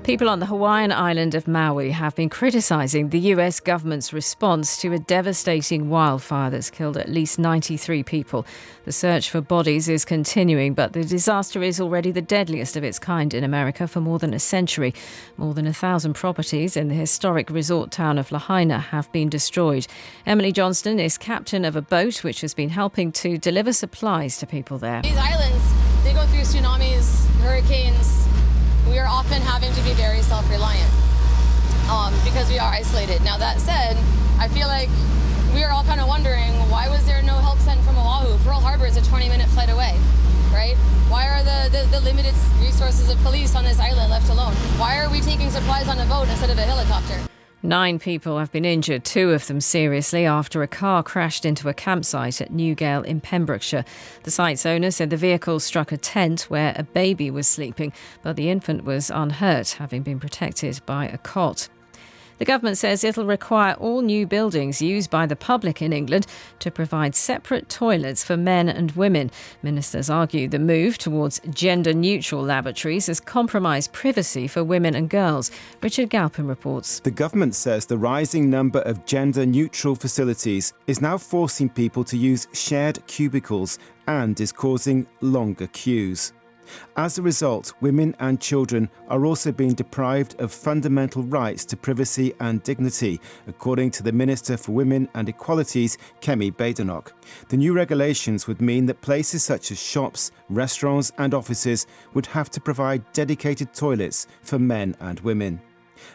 People on the Hawaiian island of Maui have been criticising the US government's response to a devastating wildfire that's killed at least 93 people. The search for bodies is continuing, but the disaster is already the deadliest of its kind in America for more than a century. More than 1,000 properties in the historic resort town of Lahaina have been destroyed. Emily Johnston is captain of a boat which has been helping to deliver supplies to people there. These islands, they go through tsunamis, hurricanes. We are often having to be very self-reliant because we are isolated. Now that said, I feel like we are all kind of wondering, why was there no help sent from Oahu? Pearl Harbor is a 20-minute flight away, right? Why are the limited resources of police on this island left alone? Why are we taking supplies on a boat instead of a helicopter? 9 people have been injured, 2 of them seriously, after a car crashed into a campsite at Newgale in Pembrokeshire. The site's owner said the vehicle struck a tent where a baby was sleeping, but the infant was unhurt, having been protected by a cot. The government says it'll require all new buildings used by the public in England to provide separate toilets for men and women. Ministers argue the move towards gender-neutral lavatories has compromised privacy for women and girls. Richard Galpin reports. The government says the rising number of gender-neutral facilities is now forcing people to use shared cubicles and is causing longer queues. As a result, women and children are also being deprived of fundamental rights to privacy and dignity, according to the Minister for Women and Equalities, Kemi Badenoch. The new regulations would mean that places such as shops, restaurants and offices would have to provide dedicated toilets for men and women.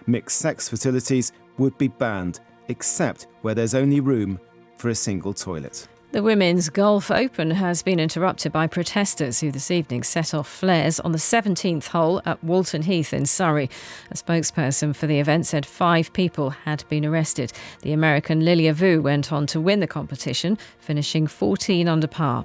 Mixed-sex facilities would be banned, except where there's only room for a single toilet. The Women's Golf Open has been interrupted by protesters who this evening set off flares on the 17th hole at Walton Heath in Surrey. A spokesperson for the event said 5 people had been arrested. The American Lilia Vu went on to win the competition, finishing 14 under par.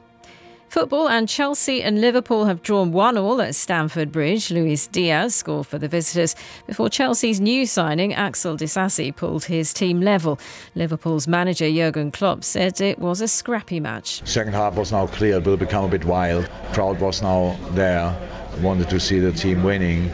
Football, and Chelsea and Liverpool have drawn 1-1 at Stamford Bridge. Luis Diaz scored for the visitors before Chelsea's new signing, Axel Disasi, pulled his team level. Liverpool's manager Jurgen Klopp said it was a scrappy match. Second half was now clear, it will become a bit wild. Crowd was now there, wanted to see the team winning.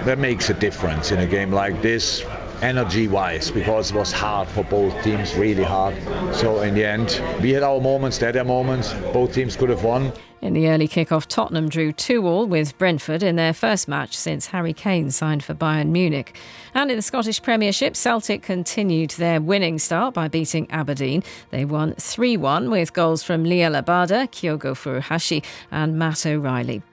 That makes a difference in a game like this, energy-wise, because it was hard for both teams, really hard. So in the end, we had our moments, they had their moments. Both teams could have won. In the early kick-off, Tottenham drew 2-2 with Brentford in their first match since Harry Kane signed for Bayern Munich. And in the Scottish Premiership, Celtic continued their winning start by beating Aberdeen. They won 3-1 with goals from Liel Abada, Kyogo Furuhashi and Matt O'Reilly.